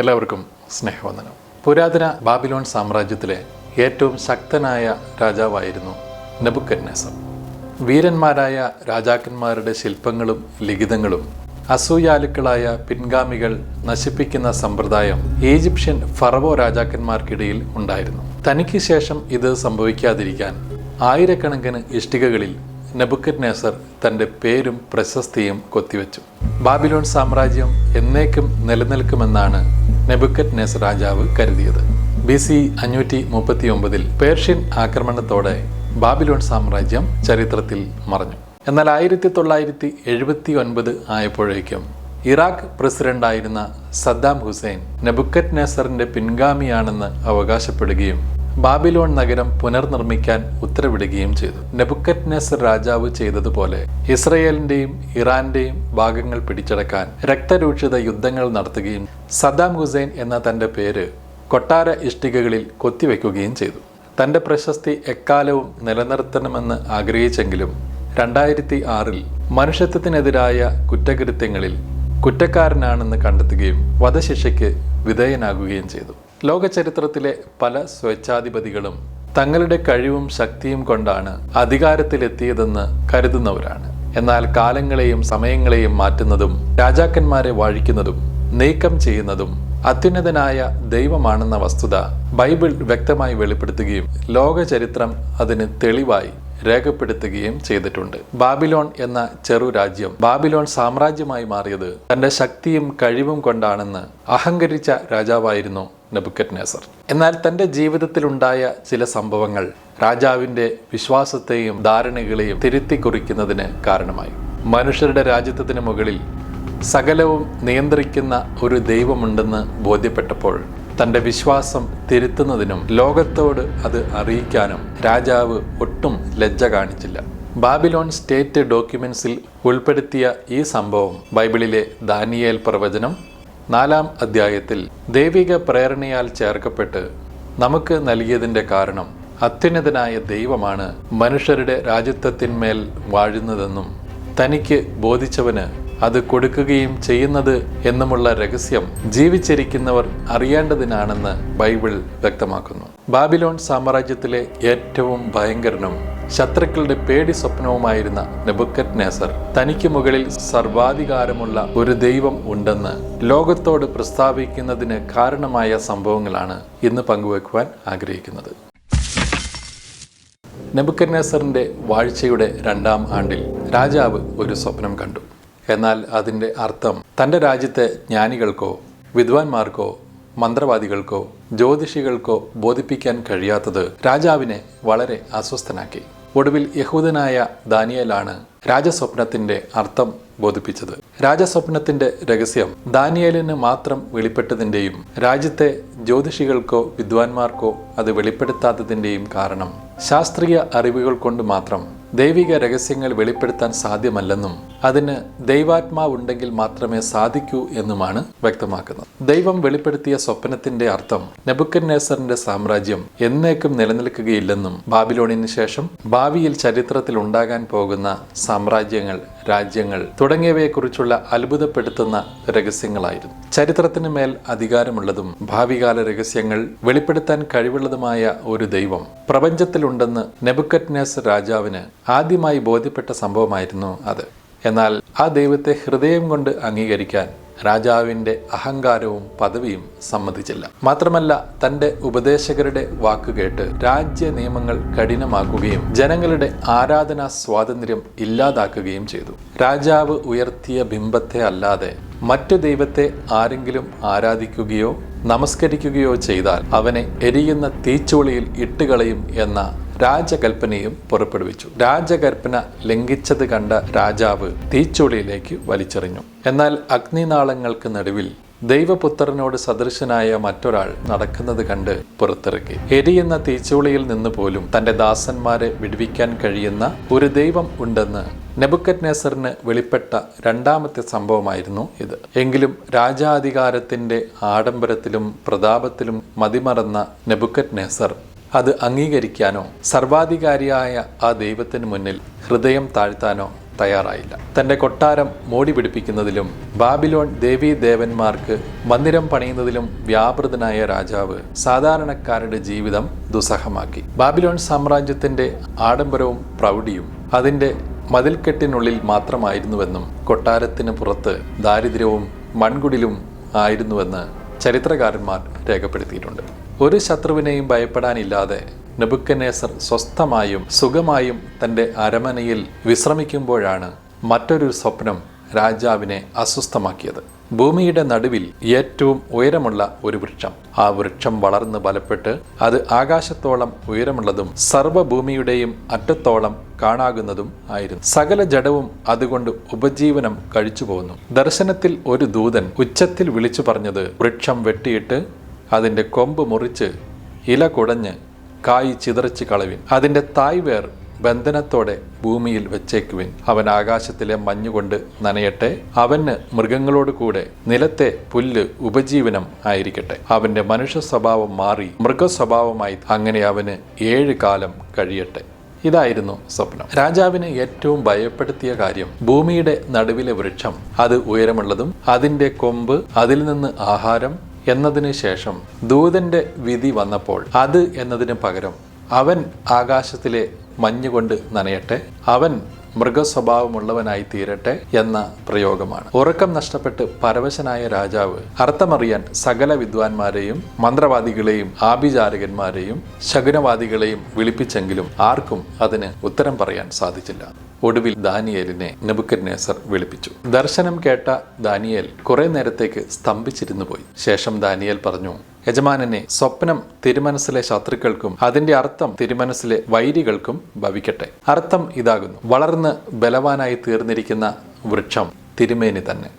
എല്ലാവർക്കും സ്നേഹവന്ദനം. പുരാതന ബാബിലോൺ സാമ്രാജ്യത്തിലെ ഏറ്റവും ശക്തനായ രാജാവായിരുന്നു നെബുക്കദ്നേസർ. വീരന്മാരായ രാജാക്കന്മാരുടെ ശില്പങ്ങളും ലിഖിതങ്ങളും അസൂയാലുക്കളായ പിൻഗാമികൾ നശിപ്പിക്കുന്ന സമ്പ്രദായം ഈജിപ്ഷ്യൻ ഫറവോ രാജാക്കന്മാർക്കിടയിൽ ഉണ്ടായിരുന്നു. തനിക്ക് ശേഷം ഇത് സംഭവിക്കാതിരിക്കാൻ ആയിരക്കണക്കിന് ഇഷ്ടികകളിൽ നെബുക്കദ്നേസർ തൻ്റെ പേരും പ്രശസ്തിയും കൊത്തിവെച്ചു. ബാബിലോൺ സാമ്രാജ്യം എന്നേക്കും നിലനിൽക്കുമെന്നാണ് നെബുക്കദ്നേസർ രാജാവ് കരുതിയത്. BC 539 പേർഷ്യൻ ആക്രമണത്തോടെ ബാബിലോൺ സാമ്രാജ്യം ചരിത്രത്തിൽ മറഞ്ഞു. എന്നാൽ 1979 ആയപ്പോഴേക്കും ഇറാഖ് പ്രസിഡന്റായിരുന്ന സദ്ദാം ഹുസൈൻ നെബുക്കദ്നേസറിന്റെ പിൻഗാമിയാണെന്ന് അവകാശപ്പെടുകയും ബാബിലോൺ നഗരം പുനർനിർമ്മിക്കാൻ ഉത്തരവിടുകയും ചെയ്തു. നെബുക്കദ്നേസർ രാജാവ് ചെയ്തതുപോലെ ഇസ്രയേലിന്റെയും ഇറാന്റെയും ഭാഗങ്ങൾ പിടിച്ചടക്കാൻ രക്തരൂക്ഷിത യുദ്ധങ്ങൾ നടത്തുകയും സദ്ദാം ഹുസൈൻ എന്ന തന്റെ പേര് കൊട്ടാര ഇഷ്ടികകളിൽ കൊത്തിവെക്കുകയും ചെയ്തു. തന്റെ പ്രശസ്തി എക്കാലവും നിലനിർത്തണമെന്ന് ആഗ്രഹിച്ചെങ്കിലും 2006 മനുഷ്യത്വത്തിനെതിരായ കുറ്റകൃത്യങ്ങളിൽ കുറ്റക്കാരനാണെന്ന് കണ്ടെത്തുകയും വധശിക്ഷയ്ക്ക് വിധേയനാകുകയും ചെയ്തു. ലോക ചരിത്രത്തിലെ പല സ്വേച്ഛാധിപതികളും തങ്ങളുടെ കഴിവും ശക്തിയും കൊണ്ടാണ് അധികാരത്തിലെത്തിയതെന്ന് കരുതുന്നവരാണ്. എന്നാൽ കാലങ്ങളെയും സമയങ്ങളെയും മാറ്റുന്നതും രാജാക്കന്മാരെ വാഴിക്കുന്നതും നീക്കം ചെയ്യുന്നതും അത്യുന്നതനായ ദൈവമാണെന്ന വസ്തുത ബൈബിൾ വ്യക്തമായി വെളിപ്പെടുത്തുകയും ലോക ചരിത്രം അതിന് തെളിവായി രേഖപ്പെടുത്തുകയും ചെയ്തിട്ടുണ്ട്. ബാബിലോൺ എന്ന ചെറു രാജ്യം ബാബിലോൺ സാമ്രാജ്യമായി മാറിയത് തന്റെ ശക്തിയും കഴിവും കൊണ്ടാണെന്ന് അഹങ്കരിച്ച രാജാവായിരുന്നു നെബുക്കദ്നേസർ. എന്നാൽ തന്റെ ജീവിതത്തിലുണ്ടായ ചില സംഭവങ്ങൾ രാജാവിന്റെ വിശ്വാസത്തെയും ധാരണകളെയും തിരുത്തി കുറിക്കുന്നതിന് കാരണമായി. മനുഷ്യരുടെ രാജ്യത്വത്തിന് മുകളിൽ സകലവും നിയന്ത്രിക്കുന്ന ഒരു ദൈവമുണ്ടെന്ന് ബോധ്യപ്പെട്ടപ്പോൾ തന്റെ വിശ്വാസം തിരുത്തുന്നതിനും ലോകത്തോട് അത് അറിയിക്കാനും രാജാവ് ഒട്ടും ലജ്ജ കാണിച്ചില്ല. ബാബിലോൺ സ്റ്റേറ്റ് ഡോക്യുമെന്റ്സിൽ ഉൾപ്പെടുത്തിയ ഈ സംഭവം ബൈബിളിലെ ദാനിയേൽ പ്രവചനം 4-ാം അധ്യായത്തിൽ ദൈവിക പ്രേരണയാൽ ചേർക്കപ്പെട്ട് നമുക്ക് നൽകിയതിൻ്റെ കാരണം അത്യുന്നതനായ ദൈവമാണ് മനുഷ്യരുടെ രാജ്യത്വത്തിന്മേൽ വാഴുന്നതെന്നും തനിക്ക് ബോധിച്ചവന് അത് കൊടുക്കുകയും ചെയ്യുന്നത് എന്നുമുള്ള രഹസ്യം ജീവിച്ചിരിക്കുന്നവർ അറിയേണ്ടതിനാണെന്ന് ബൈബിൾ വ്യക്തമാക്കുന്നു. ബാബിലോൺ സാമ്രാജ്യത്തിലെ ഏറ്റവും ഭയങ്കരനും ശത്രുക്കളുടെ പേടി സ്വപ്നവുമായിരുന്ന നെബുക്കദ്നേസർ തനിക്ക് മുകളിൽ സർവാധികാരമുള്ള ഒരു ദൈവം ഉണ്ടെന്ന് ലോകത്തോട് പ്രസ്താവിക്കുന്നതിന് കാരണമായ സംഭവങ്ങളാണ് ഇന്ന് പങ്കുവെക്കുവാൻ ആഗ്രഹിക്കുന്നത്. നെബുക്കദ്നേസറിന്റെ വാഴ്ചയുടെ 2-ാം ആണ്ടിൽ രാജാവ് ഒരു സ്വപ്നം കണ്ടു. എന്നാൽ അതിൻ്റെ അർത്ഥം തൻ്റെ രാജ്യത്തെ ജ്ഞാനികൾക്കോ വിദ്വാൻമാർക്കോ മന്ത്രവാദികൾക്കോ ജ്യോതിഷികൾക്കോ ബോധിപ്പിക്കാൻ കഴിയാത്തത് രാജാവിനെ വളരെ അസ്വസ്ഥനാക്കി. ഒടുവിൽ യഹൂദനായ ദാനിയേലാണ് രാജസ്വപ്നത്തിന്റെ അർത്ഥം ബോധിപ്പിച്ചത്. രാജസ്വപ്നത്തിന്റെ രഹസ്യം ദാനിയേലിന് മാത്രം വെളിപ്പെട്ടതിൻ്റെയും രാജ്യത്തെ ജ്യോതിഷികൾക്കോ വിദ്വാൻമാർക്കോ അത് വെളിപ്പെടുത്താത്തതിൻ്റെയും കാരണം ശാസ്ത്രീയ അറിവുകൾ കൊണ്ട് മാത്രം ദൈവിക രഹസ്യങ്ങൾ വെളിപ്പെടുത്താൻ സാധ്യമല്ലെന്നും അതിന് ദൈവാത്മാവുണ്ടെങ്കിൽ മാത്രമേ സാധിക്കൂ എന്നുമാണ് വ്യക്തമാക്കുന്നത്. ദൈവം വെളിപ്പെടുത്തിയ സ്വപ്നത്തിന്റെ അർത്ഥം നെബുക്കദ്നേസറിന്റെ സാമ്രാജ്യം എന്നേക്കും നിലനിൽക്കുകയില്ലെന്നും ബാബിലോണിന് ശേഷം ഭാവിയിൽ ചരിത്രത്തിൽ ഉണ്ടാകാൻ പോകുന്ന സാമ്രാജ്യങ്ങൾ, രാജ്യങ്ങൾ തുടങ്ങിയവയെക്കുറിച്ചുള്ള അത്ഭുതപ്പെടുത്തുന്ന രഹസ്യങ്ങളായിരുന്നു. ചരിത്രത്തിന് മേൽ അധികാരമുള്ളതും ഭാവികാല രഹസ്യങ്ങൾ വെളിപ്പെടുത്താൻ കഴിവുള്ളതുമായ ഒരു ദൈവം പ്രപഞ്ചത്തിലുണ്ടെന്ന് നെബുക്കദ്നേസർ രാജാവിന് ആദ്യമായി ബോധ്യപ്പെട്ട സംഭവമായിരുന്നു അത്. എന്നാൽ ആ ദൈവത്തെ ഹൃദയം കൊണ്ട് അംഗീകരിക്കാൻ രാജാവിൻ്റെ അഹങ്കാരവും പദവിയും സമ്മതിച്ചില്ല. മാത്രമല്ല തൻ്റെ ഉപദേശകരുടെ വാക്കുകേട്ട് രാജ്യ നിയമങ്ങൾ കഠിനമാക്കുകയും ജനങ്ങളുടെ ആരാധനാ സ്വാതന്ത്ര്യം ഇല്ലാതാക്കുകയും ചെയ്തു. രാജാവ് ഉയർത്തിയ ബിംബത്തെ അല്ലാതെ മറ്റു ദൈവത്തെ ആരെങ്കിലും ആരാധിക്കുകയോ നമസ്കരിക്കുകയോ ചെയ്താൽ അവനെ എരിയുന്ന തീച്ചൂളിയിൽ ഇട്ടുകളയും എന്ന രാജകൽപ്പനയും പുറപ്പെടുവിച്ചു. രാജകൽപ്പന ലംഘിച്ചത് കണ്ട രാജാവ് തീച്ചൂളിയിലേക്ക് വലിച്ചെറിഞ്ഞു. എന്നാൽ അഗ്നിനാളങ്ങൾക്ക് നടുവിൽ ദൈവപുത്രനോട് സദൃശനായ മറ്റൊരാൾ നടക്കുന്നത് കണ്ട് പുറത്തിറക്കി. എരിയുന്ന തീച്ചൂളിയിൽ നിന്ന് പോലും തന്റെ ദാസന്മാരെ വിടുവിക്കാൻ കഴിയുന്ന ഒരു ദൈവം ഉണ്ടെന്ന് നെബുക്കദ്നേസറിന് വെളിപ്പെട്ട 2-ാമത്തെ സംഭവമായിരുന്നു ഇത്. എങ്കിലും രാജാധികാരത്തിന്റെ ആഡംബരത്തിലും പ്രതാപത്തിലും മതിമറന്ന നെബുക്കദ്നേസർ അത് അംഗീകരിക്കാനോ സർവാധികാരിയായ ആ ദൈവത്തിന് മുന്നിൽ ഹൃദയം താഴ്ത്താനോ തയ്യാറായില്ല. തന്റെ കൊട്ടാരം മോടി പിടിപ്പിക്കുന്നതിലും ബാബിലോൺ ദേവീദേവന്മാർക്ക് മന്ദിരം പണിയുന്നതിലും വ്യാപൃതനായ രാജാവ് സാധാരണക്കാരുടെ ജീവിതം ദുസ്സഹമാക്കി. ബാബിലോൺ സാമ്രാജ്യത്തിന്റെ ആഡംബരവും പ്രൗഢിയും അതിന്റെ മതിൽക്കെട്ടിനുള്ളിൽ മാത്രമായിരുന്നുവെന്നും കൊട്ടാരത്തിന് പുറത്ത് ദാരിദ്ര്യവും മൺകുടിലും ആയിരുന്നുവെന്ന് ചരിത്രകാരന്മാർ രേഖപ്പെടുത്തിയിട്ടുണ്ട്. ഒരു ശത്രുവിനെയും ഭയപ്പെടാനില്ലാതെ നെബൂഖദ്നേസർ സ്വസ്ഥമായും സുഖമായും തൻ്റെ അരമനയിൽ വിശ്രമിക്കുമ്പോഴാണ് മറ്റൊരു സ്വപ്നം രാജാവിനെ അസ്വസ്ഥമാക്കിയത്. ഭൂമിയുടെ നടുവിൽ ഏറ്റവും ഉയരമുള്ള ഒരു വൃക്ഷം. ആ വൃക്ഷം വളർന്ന് ബലപ്പെട്ട് അത് ആകാശത്തോളം ഉയരമുള്ളതും സർവ്വഭൂമിയുടെയും അറ്റത്തോളം കാണാകുന്നതും ആയിരുന്നു. സകല ജഡവും അതുകൊണ്ട് ഉപജീവനം കഴിച്ചു പോകുന്നു. ദർശനത്തിൽ ഒരു ദൂതൻ ഉച്ചത്തിൽ വിളിച്ചു പറഞ്ഞത്, വൃക്ഷം വെട്ടിയിട്ട് അതിൻ്റെ കൊമ്പ് മുറിച്ച് ഇല കുടഞ്ഞ് കായ് ചിതറിച്ച് കളവിൻ, അതിൻ്റെ തായ്വേർ ബന്ധനത്തോടെ ഭൂമിയിൽ വെച്ചേക്കുവിൻ. അവൻ ആകാശത്തിലെ മഞ്ഞുകൊണ്ട് നനയട്ടെ, അവന് മൃഗങ്ങളോട് കൂടെ നിലത്തെ പുല്ല് ഉപജീവനം ആയിരിക്കട്ടെ. അവന്റെ മനുഷ്യ സ്വഭാവം മാറി മൃഗസ്വഭാവമായി അങ്ങനെ അവന് 7 കാലം കഴിയട്ടെ. ഇതായിരുന്നു സ്വപ്നം. രാജാവിനെ ഏറ്റവും ഭയപ്പെടുത്തിയ കാര്യം ഭൂമിയുടെ നടുവിലെ വൃക്ഷം അത് ഉയരമുള്ളതും അതിൻ്റെ കൊമ്പ് അതിൽ നിന്ന് ആഹാരം എന്നതിന് ശേഷം ദൂതന്റെ വിധി വന്നപ്പോൾ അത് എന്നതിന് പകരം അവൻ ആകാശത്തിലെ മഞ്ഞുകൊണ്ട് നനയട്ടെ, അവൻ മൃഗസ്വഭാവമുള്ളവനായി തീരട്ടെ എന്ന പ്രയോഗമാണ്. ഉറക്കം നഷ്ടപ്പെട്ട് പരവശനായ രാജാവ് അർത്ഥമറിയാൻ സകല വിദ്വാൻമാരെയും മന്ത്രവാദികളെയും ആഭിചാരകന്മാരെയും ശകുനവാദികളെയും വിളിപ്പിച്ചെങ്കിലും ആർക്കും അതിന് ഉത്തരം പറയാൻ സാധിച്ചില്ല. ഒടുവിൽ ദാനിയേലിനെ നെബൂഖദ്നേസർ വിളിപ്പിച്ചു. ദർശനം കേട്ട ദാനിയേൽ കുറെ നേരത്തേക്ക് സ്തംഭിച്ചിരുന്നു പോയി. ശേഷം ദാനിയേൽ പറഞ്ഞു, യജമാനനെ, സ്വപ്നം തിരുമനസ്സിലെ ശത്രുക്കൾക്കും അതിന്റെ അർത്ഥം തിരുമനസ്സിലെ വൈരികൾക്കും ഭവിക്കട്ടെ. അർത്ഥം ഇതാകുന്നു: വളർന്ന് ബലവാനായി തീർന്നിരിക്കുന്ന വൃക്ഷം തിരുമേനി തന്നെ.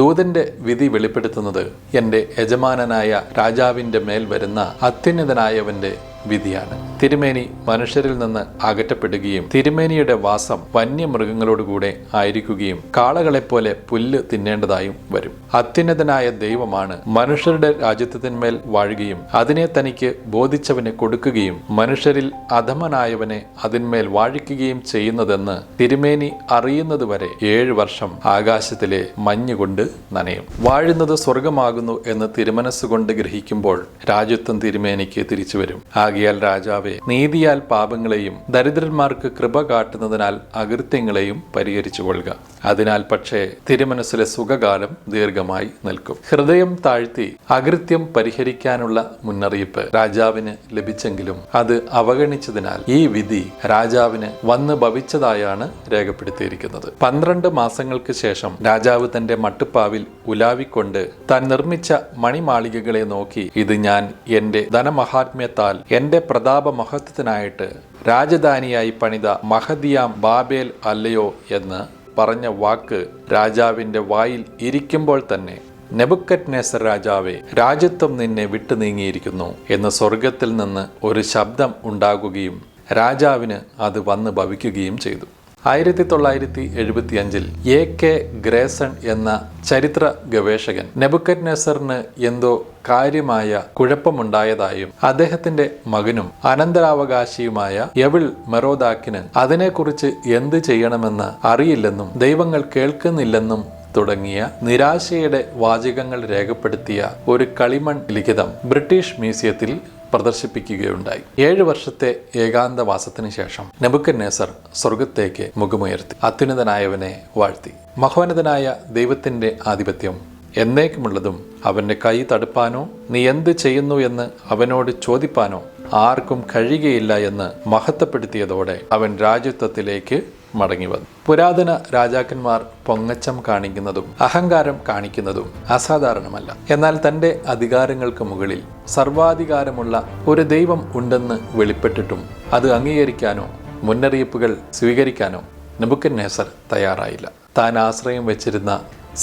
ദൂതന്റെ വിധി വെളിപ്പെടുത്തുന്നത് എൻ്റെ യജമാനനായ രാജാവിൻ്റെ മേൽ വരുന്ന അത്യുന്നതനായവന്റെ വിധിയാണ്. തിരുമേനി മനുഷ്യരിൽ നിന്ന് അകറ്റപ്പെടുകയും തിരുമേനിയുടെ വാസം വന്യമൃഗങ്ങളോടുകൂടെ ആയിരിക്കുകയും കാളകളെപ്പോലെ പുല്ല് തിന്നേണ്ടതായും വരും. അത്യുന്നതനായ ദൈവമാണ് മനുഷ്യരുടെ രാജ്യത്വത്തിന്മേൽ വാഴുകയും അതിനെ തനിക്ക് ബോധിച്ചവന് കൊടുക്കുകയും മനുഷ്യരിൽ അധമനായവനെ അതിന്മേൽ വാഴിക്കുകയും ചെയ്യുന്നതെന്ന് തിരുമേനി അറിയുന്നതുവരെ 7 വർഷം ആകാശത്തിലെ മഞ്ഞുകൊണ്ട് നനയും. വാഴുന്നത് സ്വർഗമാകുന്നു എന്ന് തിരുമനസ്സുകൊണ്ട് ഗ്രഹിക്കുമ്പോൾ രാജ്യത്വം തിരുമേനിക്ക് തിരിച്ചു വരും. ആകയാൽ രാജാവേ, നീതിയാൽ പാപങ്ങളെയും ദരിദ്രന്മാർക്ക് കൃപ കാട്ടുന്നതിനാൽ അകൃത്യങ്ങളെയും പരിഹരിച്ചു കൊള്ളുക. അതിനാൽ പക്ഷേ തിരുമനസ്സിലെ സുഖകാലം ദീർഘമായി നിൽക്കും. ഹൃദയം താഴ്ത്തി അകൃത്യം പരിഹരിക്കാനുള്ള മുന്നറിയിപ്പ് രാജാവിന് ലഭിച്ചെങ്കിലും അത് അവഗണിച്ചതിനാൽ ഈ വിധി രാജാവിന് വന്ന് ഭവിച്ചതായാണ് രേഖപ്പെടുത്തിയിരിക്കുന്നത്. 12 മാസങ്ങൾക്ക് ശേഷം രാജാവ് തന്റെ മട്ടുപ്പാവിൽ ഉലാവിക്കൊണ്ട് താൻ നിർമ്മിച്ച മണിമാളികകളെ നോക്കി, ഇത് ഞാൻ എന്റെ ധനമഹാത്മ്യത്താൽ എന്റെ പ്രതാപ മഹത്വത്തിനായിട്ട് രാജധാനിയായി പണിത മഹദിയാം ബാബേൽ അല്ലയോ എന്ന് പറഞ്ഞ വാക്ക് രാജാവിന്റെ വായിൽ ഇരിക്കുമ്പോൾ തന്നെ, നെബൂഖദ്നേസർ രാജാവേ, രാജ്യത്വം നിന്നെ വിട്ടു നീങ്ങിയിരിക്കുന്നു എന്ന് സ്വർഗത്തിൽ നിന്ന് ഒരു ശബ്ദം ഉണ്ടാകുകയും രാജാവിന് അത് വന്ന് ഭവിക്കുകയും ചെയ്തു. 1975 A.K. ഗ്രേസൺ എന്ന ചരിത്ര ഗവേഷകൻ നെബൂഖദ്നേസറിന് എന്തോ കാര്യമായ കുഴപ്പമുണ്ടായതായും അദ്ദേഹത്തിന്റെ മകനും അനന്തരാവകാശിയുമായ എവിൾ മെറോദാക്കിന് അതിനെക്കുറിച്ച് എന്ത് ചെയ്യണമെന്ന് അറിയില്ലെന്നും ദൈവങ്ങൾ കേൾക്കുന്നില്ലെന്നും തുടങ്ങിയ നിരാശയുടെ വാചകങ്ങൾ രേഖപ്പെടുത്തിയ ഒരു കളിമൺ ലിഖിതം ബ്രിട്ടീഷ് മ്യൂസിയത്തിൽ പ്രദർശിപ്പിക്കുകയുണ്ടായി. 7 വർഷത്തെ ഏകാന്തവാസത്തിന് ശേഷം നെബൂഖദ്നേസർ സ്വർഗത്തേക്ക് മുഖമുയർത്തി അത്യുന്നതനായവനെ വാഴ്ത്തി. മഹോന്നതനായ ദൈവത്തിന്റെ ആധിപത്യം എന്നേക്കുമുള്ളതും അവന്റെ കൈ തടുപ്പാനോ നീ എന്ത് ചെയ്യുന്നു എന്ന് അവനോട് ചോദിപ്പാനോ ആർക്കും കഴിയുകയില്ല എന്ന് മഹത്വപ്പെടുത്തിയതോടെ അവൻ രാജ്യത്വത്തിലേക്ക് മടങ്ങി വന്നു. പുരാതന രാജാക്കന്മാർ പൊങ്ങച്ചം കാണിക്കുന്നതും അഹങ്കാരം കാണിക്കുന്നതും അസാധാരണമല്ല. എന്നാൽ തന്റെ അധികാരങ്ങൾക്ക് മുകളിൽ സർവാധികാരമുള്ള ഒരു ദൈവം ഉണ്ടെന്ന് വെളിപ്പെട്ടിട്ടും അത് അംഗീകരിക്കാനോ മുന്നറിയിപ്പുകൾ സ്വീകരിക്കാനോ നെബൂഖദ്നേസർ തയ്യാറായില്ല. താൻ ആശ്രയം വെച്ചിരുന്ന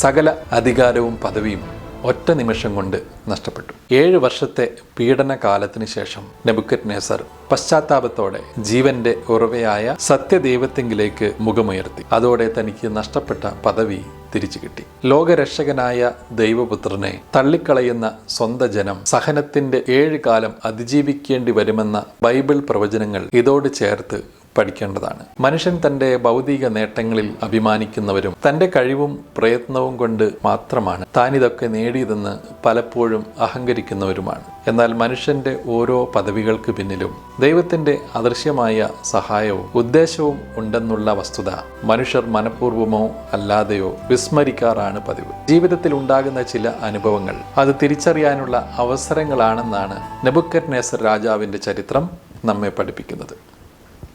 സകല അധികാരവും പദവിയും ഒറ്റ നിമിഷം കൊണ്ട് നഷ്ടപ്പെട്ടു. 7 വർഷത്തെ പീഡന കാലത്തിന് ശേഷം നെബൂഖദ്നേസർ പശ്ചാത്താപത്തോടെ ജീവന്റെ ഉറവയായ സത്യദൈവത്തെങ്കിലേക്ക് മുഖമുയർത്തി. അതോടെ തനിക്ക് നഷ്ടപ്പെട്ട പദവി തിരിച്ചു കിട്ടി. ലോകരക്ഷകനായ ദൈവപുത്രനെ തള്ളിക്കളയുന്ന സ്വന്തം ജനം സഹനത്തിന്റെ 7 കാലം അതിജീവിക്കേണ്ടി വരുമെന്ന ബൈബിൾ പ്രവചനങ്ങൾ ഇതോട് ചേർത്ത് പഠിക്കേണ്ടതാണ്. മനുഷ്യൻ തൻ്റെ ഭൗതിക നേട്ടങ്ങളിൽ അഭിമാനിക്കുന്നവരും തൻ്റെ കഴിവും പ്രയത്നവും കൊണ്ട് മാത്രമാണ് താനിതൊക്കെ നേടിയതെന്ന് പലപ്പോഴും അഹങ്കരിക്കുന്നവരുമാണ്. എന്നാൽ മനുഷ്യന്റെ ഓരോ പദവികൾക്ക് പിന്നിലും ദൈവത്തിന്റെ അദൃശ്യമായ സഹായവും ഉദ്ദേശവും ഉണ്ടെന്നുള്ള വസ്തുത മനുഷ്യർ മനഃപൂർവ്വമോ അല്ലാതെയോ വിസ്മരിക്കാറാണ് പതിവ്. ജീവിതത്തിൽ ഉണ്ടാകുന്ന ചില അനുഭവങ്ങൾ അത് തിരിച്ചറിയാനുള്ള അവസരങ്ങളാണെന്നാണ് നെബൂഖദ്നേസർ രാജാവിന്റെ ചരിത്രം നമ്മെ പഠിപ്പിക്കുന്നത്.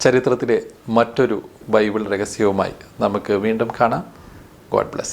ചരിത്രത്തിലെ മറ്റൊരു ബൈബിൾ രഹസ്യവുമായി നമുക്ക് വീണ്ടും കാണാം. God bless you.